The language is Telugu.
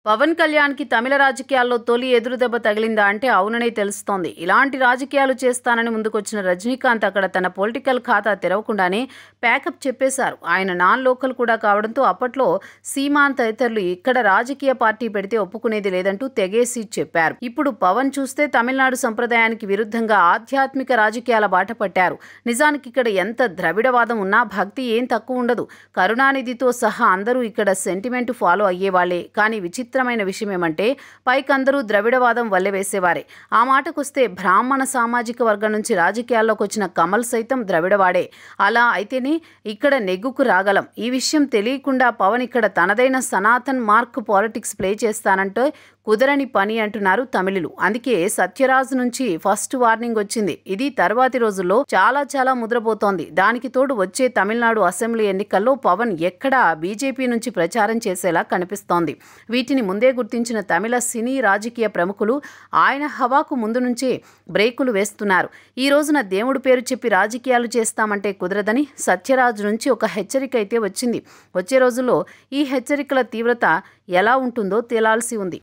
పవన్ కళ్యాణ్‌కి తమిళ రాజకీయాల్లో తొలి ఎదురుదెబ్బ తగిలిందా అంటే అవుననే తెలుస్తోంది. ఇలాంటి రాజకీయాలు చేస్తానని ముందుకొచ్చిన రజనీకాంత్ అక్కడ తన పొలిటికల్ ఖాతా తెరవకుండానే ప్యాకప్ చెప్పేశారు. ఆయన నాన్ లోకల్ కూడా కావడంతో అప్పట్లో సీమాన్ తదితరులు ఇక్కడ రాజకీయ పార్టీ పెడితే ఒప్పుకునేది లేదంటూ తెగేసి చెప్పారు. ఇప్పుడు పవన్ చూస్తే తమిళనాడు సంప్రదాయానికి విరుద్ధంగా ఆధ్యాత్మిక రాజకీయాల బాట పట్టారు. నిజానికి ఇక్కడ ఎంత ద్రవిడవాదం ఉన్నా భక్తి ఏం తక్కువ ఉండదు. కరుణానిధితో సహా అందరూ ఇక్కడ సెంటిమెంట్ ఫాలో అయ్యేవాళ్లే. కానీ విచిత్రమైన విషయం ఏమంటే పైకందరూ ద్రవిడవాదం వల్లెవేసేవారే. ఆ మాటకొస్తే బ్రాహ్మణ సామాజిక వర్గం నుంచి రాజకీయాల్లోకి వచ్చిన కమల్ సైతం ద్రవిడవాడే. అలా అయితేనే ఇక్కడ నెగ్గుకు రాగలం. ఈ విషయం తెలియకుండా పవన్ ఇక్కడ తనదైన సనాతన్ మార్క్ పాలిటిక్స్ ప్లే చేస్తానంటే కుదరని పని అంటున్నారు తమిళులు. అందుకే సత్యరాజ్ నుంచి ఫస్ట్ వార్నింగ్ వచ్చింది. ఇది తర్వాతి రోజుల్లో చాలా ముద్రపోతోంది. దానికి తోడు వచ్చే తమిళనాడు అసెంబ్లీ ఎన్నికల్లో పవన్ ఎక్కడా బీజేపీ నుంచి ప్రచారం చేసేలా కనిపిస్తోంది. వీటిని ముందే గుర్తించిన తమిళ సినీ రాజకీయ ప్రముఖులు ఆయన హవాకు ముందు నుంచే బ్రేకులు వేస్తున్నారు. ఈ రోజున దేవుడి పేరు చెప్పి రాజకీయాలు చేస్తామంటే కుదరదని సత్యరాజ్ నుంచి ఒక హెచ్చరిక అయితే వచ్చింది. వచ్చే రోజుల్లో ఈ హెచ్చరికల తీవ్రత ఎలా ఉంటుందో తేలాల్సి ఉంది.